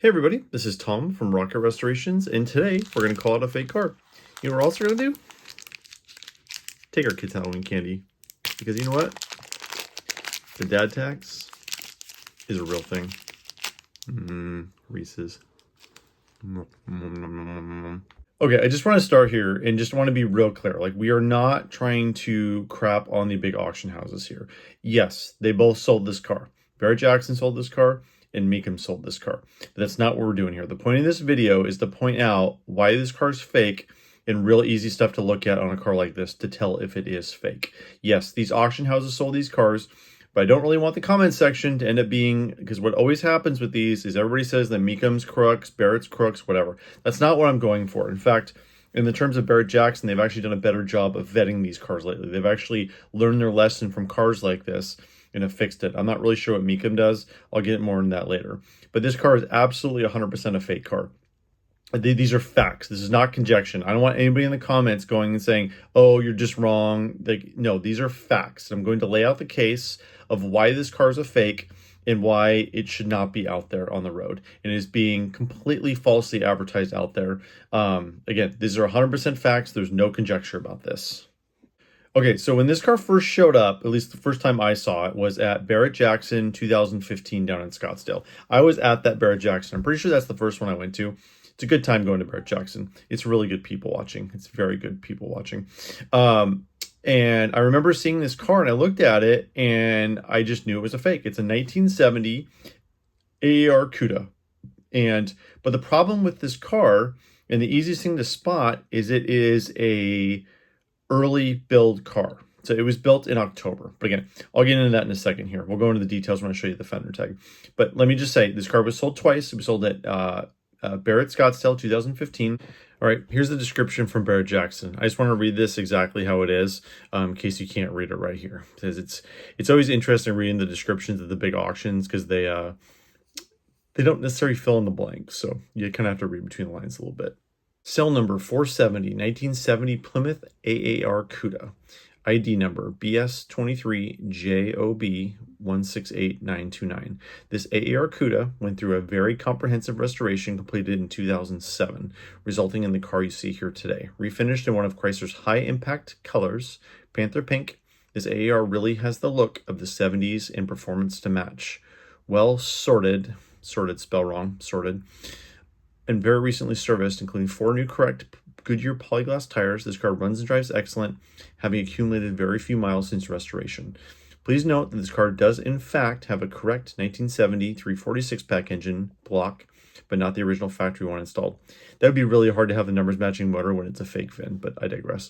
Hey everybody, this is Tom from Rocket Restorations, and today we're going to call out a fake car. You know what we're also going to do? Take our kids' Halloween candy. Because you know what? The dad tax is a real thing. Reese's. Okay, I just want to start here and just want to be real clear. Like, we are not trying to crap on the big auction houses here. Yes, they both sold this car. Barrett Jackson sold this car, and Mecum sold this car. But that's not what we're doing here. The point of this video is to point out why this car is fake and real easy stuff to look at on a car like this to tell if it is fake. Yes, these auction houses sold these cars, but I don't really want the comment section to end up being, because what always happens with these is everybody says that Mecum's crooks, Barrett's crooks, whatever. That's not what I'm going for. In fact, in the terms of Barrett Jackson, they've actually done a better job of vetting these cars lately. They've actually learned their lesson from cars like this and have fixed it. I'm not really sure what Mecum does. I'll get more into that later. But this car is absolutely 100% a fake car. These are facts. This is not conjecture. I don't want anybody in the comments going and saying, oh, you're just wrong. Like, no, these are facts. I'm going to lay out the case of why this car is a fake and why it should not be out there on the road. And it is being completely falsely advertised out there. Again, these are 100% facts. There's no conjecture about this. Okay, so when this car first showed up, at least the first time I saw it, was at Barrett Jackson 2015 down in Scottsdale. I was at that Barrett Jackson. I'm pretty sure that's the first one I went to. It's a good time going to Barrett Jackson. It's really good people watching. It's very good people watching. And I remember seeing this car and I looked at it and I just knew it was a fake. It's a 1970 AAR Cuda. But the problem with this car, and the easiest thing to spot, is it is a early build car. So it was built in October. But again, I'll get into that in a second here. We'll go into the details when I show you the fender tag. But let me just say, this car was sold twice. It was sold at Barrett Scottsdale 2015. All right, here's the description from Barrett Jackson. I just want to read this exactly how it is, in case you can't read it right here. Because it's always interesting reading the descriptions of the big auctions, because they don't necessarily fill in the blanks. So you kind of have to read between the lines a little bit. Cell number 470, 1970 Plymouth AAR Cuda. ID number BS23JOB168929. This AAR Cuda went through a very comprehensive restoration completed in 2007, resulting in the car you see here today. Refinished in one of Chrysler's high-impact colors, Panther Pink, this AAR really has the look of the 70s and performance to match. Well sorted, spell wrong, sorted, and very recently serviced, including 4 new correct Goodyear polyglass tires. This car runs and drives excellent, having accumulated very few miles since restoration. Please note that this car does in fact have a correct 1970 346 pack engine block, but not the original factory one installed. That would be really hard to have the numbers matching motor when it's a fake VIN, but I digress.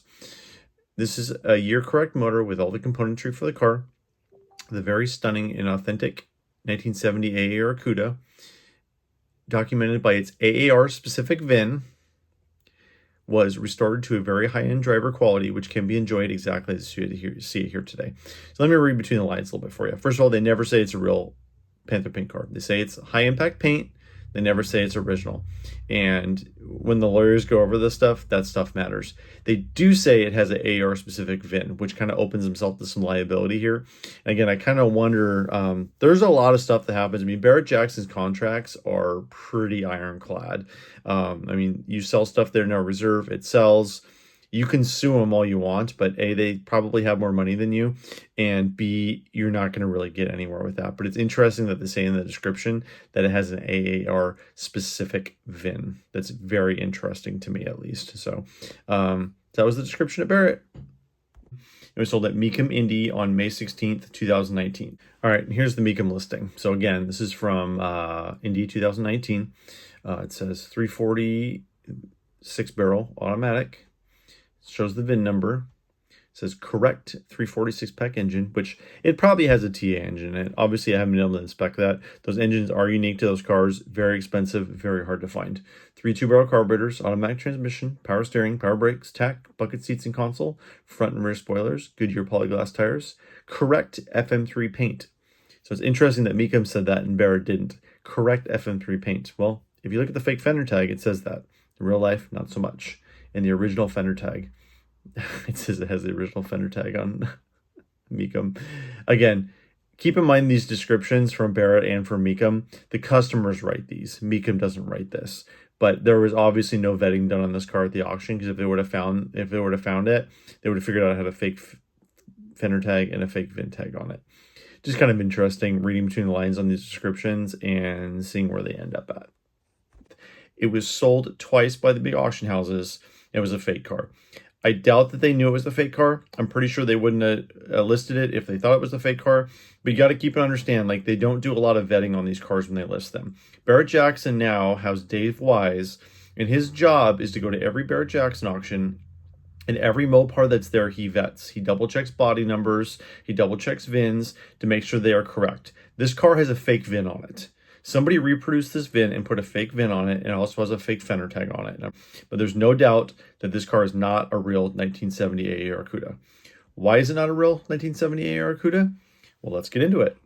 This is a year correct motor with all the componentry for the car. The very stunning and authentic 1970 AAR Cuda, documented by its AAR specific VIN, was restored to a very high-end driver quality, which can be enjoyed exactly as you see it here today. So let me read between the lines a little bit for you. First of all, they never say it's a real Panther Pink car. They say it's high-impact paint. They never say it's original. And when the lawyers go over this stuff, that stuff matters. They do say it has an AR specific VIN, which kind of opens themselves to some liability here. And again, I kind of wonder, there's a lot of stuff that happens. I mean, Barrett Jackson's contracts are pretty ironclad. I mean, you sell stuff there, no reserve, it sells. You can sue them all you want, but A, they probably have more money than you, and B, you're not going to really get anywhere with that. But it's interesting that they say in the description that it has an AAR specific VIN. That's very interesting to me, at least. So that was the description of Barrett. It was sold at Mecum Indy on May 16th, 2019. All right, here's the Mecum listing. So again, this is from Indy 2019. It says 340 6-barrel automatic. Shows the VIN number. It says correct 346 pack engine, which it probably has a TA engine. And obviously I haven't been able to inspect that. Those engines are unique to those cars. Very expensive, very hard to find. 3 2-barrel carburetors, automatic transmission, power steering, power brakes, tack, bucket seats and console, front and rear spoilers, Goodyear polyglass tires, correct FM3 paint. So it's interesting that Mecum said that and Barrett didn't. Correct FM3 paint. Well, if you look at the fake fender tag, it says that. In real life, not so much. In the original fender tag, it says it has the original fender tag on Mecum. Again, Keep in mind these descriptions from Barrett and from Mecum. The customers write these. Mecum doesn't write this. But there was obviously no vetting done on this car at the auction, because if they would have found it, they would have figured out how to fake fender tag and a fake VIN tag on it. Just kind of interesting reading between the lines on these descriptions and seeing where they end up at. It was sold twice by the big auction houses. It was a fake car. I doubt that they knew it was a fake car. I'm pretty sure they wouldn't have listed it if they thought it was a fake car. But you got to keep it understand, like, they don't do a lot of vetting on these cars when they list them. Barrett Jackson now has Dave Wise, and his job is to go to every Barrett Jackson auction, and every Mopar that's there, he vets. He double checks body numbers. He double checks VINs to make sure they are correct. This car has a fake VIN on it. Somebody reproduced this VIN and put a fake VIN on it, and it also has a fake fender tag on it. But there's no doubt that this car is not a real 1970 AAR Cuda. Why is it not a real 1970 AAR Cuda? Well, let's get into it.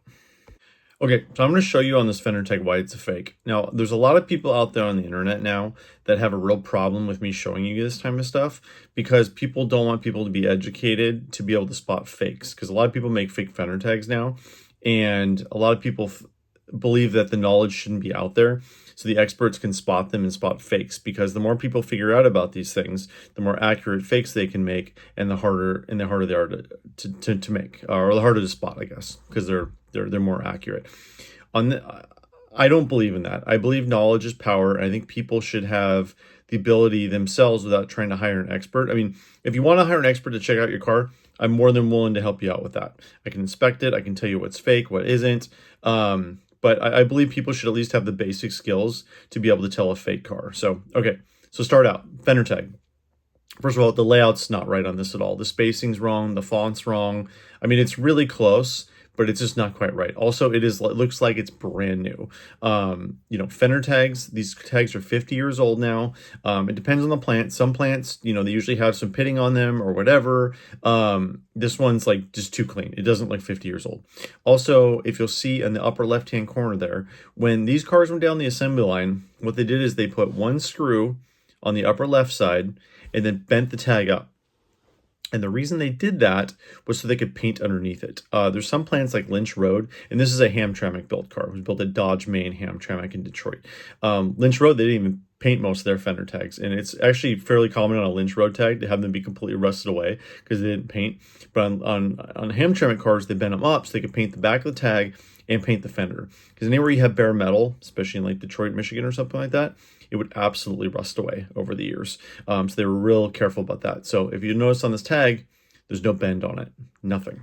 Okay, so I'm going to show you on this fender tag why it's a fake. Now, there's a lot of people out there on the internet now that have a real problem with me showing you this type of stuff, because people don't want people to be educated to be able to spot fakes, because a lot of people make fake fender tags now, and a lot of people believe that the knowledge shouldn't be out there so the experts can spot them and spot fakes, because the more people figure out about these things, the more accurate fakes they can make, and the harder they are to make, or the harder to spot, I guess, because they're more accurate. I don't believe in that. I believe knowledge is power, and I think people should have the ability themselves without trying to hire an expert. I mean, if you want to hire an expert to check out your car, I'm more than willing to help you out with that. I can inspect it. I can tell you what's fake, what isn't. But I believe people should at least have the basic skills to be able to tell a fake car. So, okay, so start out. Fender tag. First of all, the layout's not right on this at all. The spacing's wrong. The font's wrong. I mean, it's really close, but it's just not quite right. Also, it looks like it's brand new. Fender tags, these tags are 50 years old now. It depends on the plant. Some plants, they usually have some pitting on them or whatever. This one's like just too clean. It doesn't look 50 years old. Also, if you'll see in the upper left-hand corner there, when these cars went down the assembly line, what they did is they put one screw on the upper left side and then bent the tag up. And the reason they did that was so they could paint underneath it. There's some plants like Lynch Road, and this is a Hamtramck built car. It was built at Dodge, Main, Hamtramck in Detroit. Lynch Road, they didn't even paint most of their fender tags, and it's actually fairly common on a Lynch Road tag to have them be completely rusted away because they didn't paint. But on Hamtramck cars, they bent them up so they could paint the back of the tag and paint the fender. Because anywhere you have bare metal, especially in like Detroit, Michigan or something like that, it would absolutely rust away over the years. So they were real careful about that. So if you notice on this tag, there's no bend on it, nothing.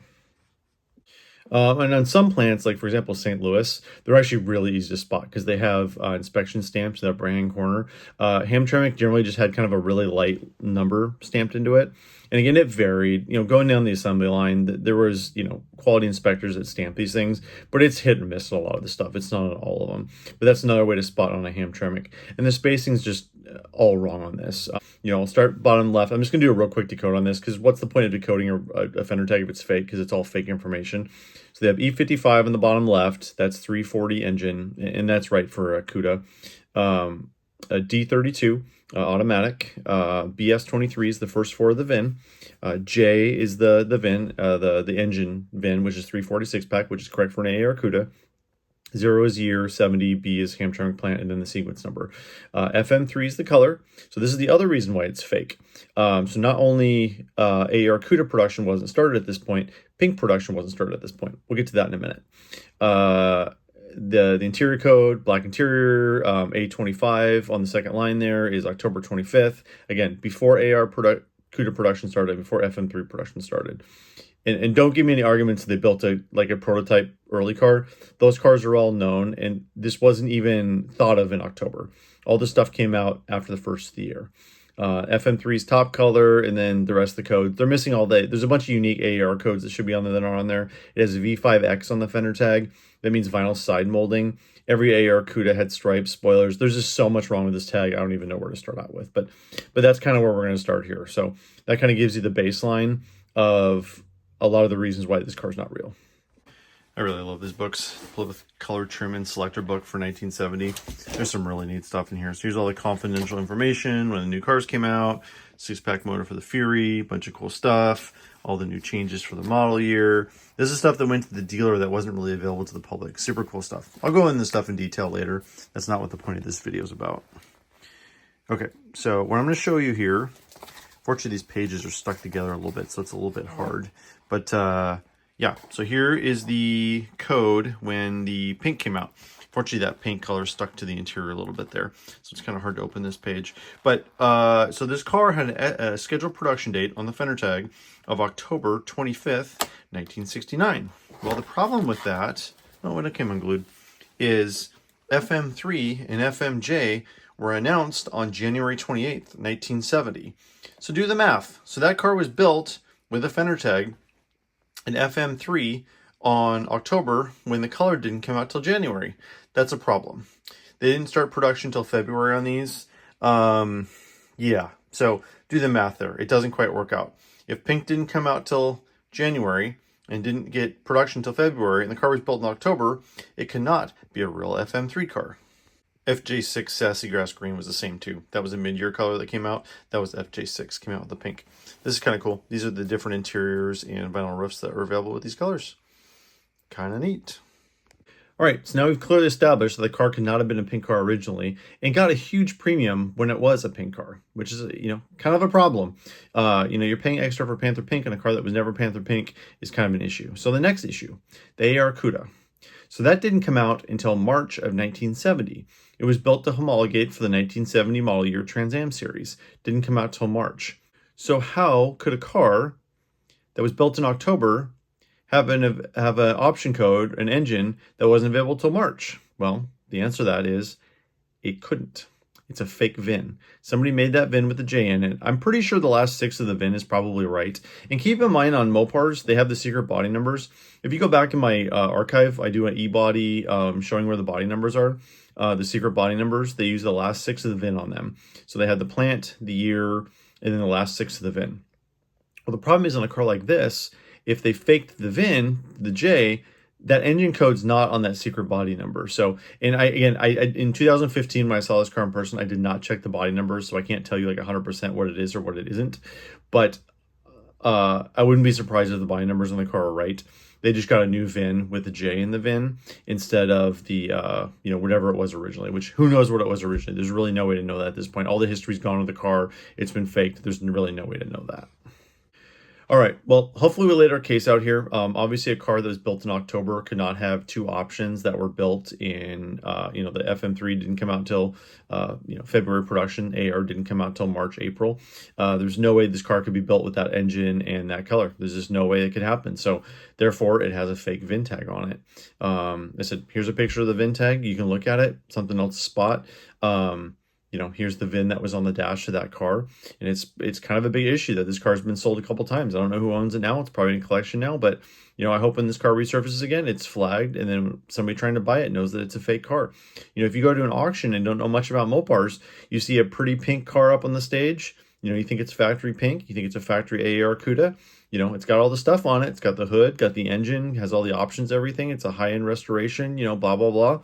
And on some plants, like for example, St. Louis, they're actually really easy to spot because they have inspection stamps in that right-hand corner. Hamtramck generally just had kind of a really light number stamped into it. And again, it varied. Going down the assembly line, there was, quality inspectors that stamp these things, but it's hit and miss on a lot of the stuff. It's not on all of them. But that's another way to spot on a Hamtramck. And the spacing's just all wrong on this. I'll start bottom left. I'm just going to do a real quick decode on this because what's the point of decoding a fender tag if it's fake? Because it's all fake information. So they have E55 on the bottom left. That's 340 engine, and that's right for a Cuda. A D32 automatic. BS23 is the first four of the VIN. J is the VIN, the engine VIN, which is 346 pack, which is correct for an AAR Cuda. 0 is year, 70, B is Hamtramck plant, and then the sequence number. FM3 is the color. So this is the other reason why it's fake. So not only AAR Cuda production wasn't started at this point, pink production wasn't started at this point. We'll get to that in a minute. The interior code, black interior, A25 on the second line there is October 25th. Again, before Cuda production started, before FM3 production started. And don't give me any arguments that they built a prototype early car. Those cars are all known, and this wasn't even thought of in October. All this stuff came out after the first of the year. FM3's top color, and then the rest of the codes. They're missing all the... There's a bunch of unique AAR codes that should be on there that aren't on there. It has a V5X on the fender tag. That means vinyl side molding. Every AAR Cuda had stripes, spoilers. There's just so much wrong with this tag. I don't even know where to start out with. But that's kind of where we're going to start here. So that kind of gives you the baseline of a lot of the reasons why this car's not real. I really love these books. Plymouth Color Trim and Selector book for 1970. There's some really neat stuff in here. So here's all the confidential information, when the new cars came out, 6-pack motor for the Fury, bunch of cool stuff, all the new changes for the model year. This is stuff that went to the dealer that wasn't really available to the public. Super cool stuff. I'll go into this stuff in detail later. That's not what the point of this video is about. Okay, so what I'm going to show you here, fortunately these pages are stuck together a little bit, so it's a little bit hard. But yeah, so here is the code when the pink came out. Fortunately, that paint color stuck to the interior a little bit there, so it's kind of hard to open this page. But so this car had a scheduled production date on the fender tag of October 25th, 1969. Well, the problem with that, oh, when it came unglued, is FM3 and FMJ were announced on January 28th, 1970. So do the math. So that car was built with a fender tag in FM3 on October when the color didn't come out till January. That's a problem. They didn't start production till February on these. Yeah, so do the math there. It doesn't quite work out. If pink didn't come out till January and didn't get production till February and the car was built in October, it cannot be a real FM3 car. FJ6 Sassy Grass Green was the same too. That was a mid-year color that came out. That was FJ6, came out with the pink. This is kind of cool. These are the different interiors and vinyl roofs that are available with these colors. Kind of neat. All right, so now we've clearly established that the car could not have been a pink car originally and got a huge premium when it was a pink car, which is, kind of a problem. You're paying extra for Panther Pink on a car that was never Panther Pink is kind of an issue. So the next issue, the AAR Cuda. So that didn't come out until March of 1970. It was built to homologate for the 1970 model year Trans Am series. Didn't come out till March. So how could a car that was built in October have an option code, an engine that wasn't available till March? Well, the answer to that is it couldn't. It's a fake VIN. Somebody made that VIN with the J in it. I'm pretty sure the last 6 of the VIN is probably right. And keep in mind on Mopars, they have the secret body numbers. If you go back in my archive, I do an e-body showing where the body numbers are. The secret body numbers, they use the last 6 of the VIN on them. So they had the plant, the year, and then the last 6 of the VIN. Well, the problem is on a car like this, if they faked the VIN, the J, that engine code's not on that secret body number. So, and I in 2015, when I saw this car in person, I did not check the body numbers, so I can't tell you like 100% what it is or what it isn't. But I wouldn't be surprised if the body numbers on the car are right. They just got a new VIN with the J in the VIN instead of the, whatever it was originally, which who knows what it was originally. There's really no way to know that at this point. All the history's gone with the car. It's been faked. There's really no way to know that. All right, well, hopefully we laid our case out here. Obviously, a car that was built in October could not have 2 options that were built in, the FM3 didn't come out until, February production. AR didn't come out until March, April. There's no way this car could be built with that engine and that color. There's just no way it could happen. So, therefore, it has a fake VIN tag on it. I said, here's a picture of the VIN tag. You can look at it. Something else to spot. Here's the VIN that was on the dash of that car. And it's kind of a big issue that this car's been sold a couple times. I don't know who owns it now. It's probably in a collection now, but I hope when this car resurfaces again, it's flagged and then somebody trying to buy it knows that it's a fake car. If you go to an auction and don't know much about Mopars, you see a pretty pink car up on the stage. You think it's factory pink. You think it's a factory AAR Cuda. It's got all the stuff on it. It's got the hood, got the engine, has all the options, everything. It's a high-end restoration, blah, blah, blah.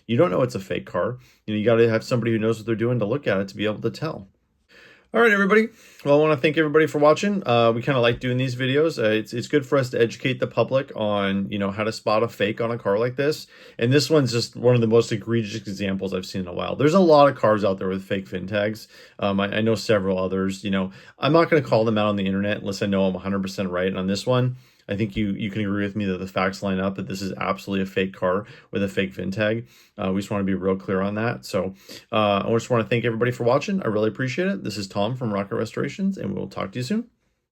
You don't know it's a fake car. You got to have somebody who knows what they're doing to look at it to be able to tell. All right, everybody. Well, I want to thank everybody for watching. We kind of like doing these videos. It's good for us to educate the public on, how to spot a fake on a car like this. And this one's just one of the most egregious examples I've seen in a while. There's a lot of cars out there with fake VIN tags. I know several others. I'm not going to call them out on the internet unless I know I'm 100% right. And on this one, I think you can agree with me that the facts line up, that this is absolutely a fake car with a fake VIN tag. We just want to be real clear on that. So I just want to thank everybody for watching. I really appreciate it. This is Tom from Rocket Restorations, and we'll talk to you soon.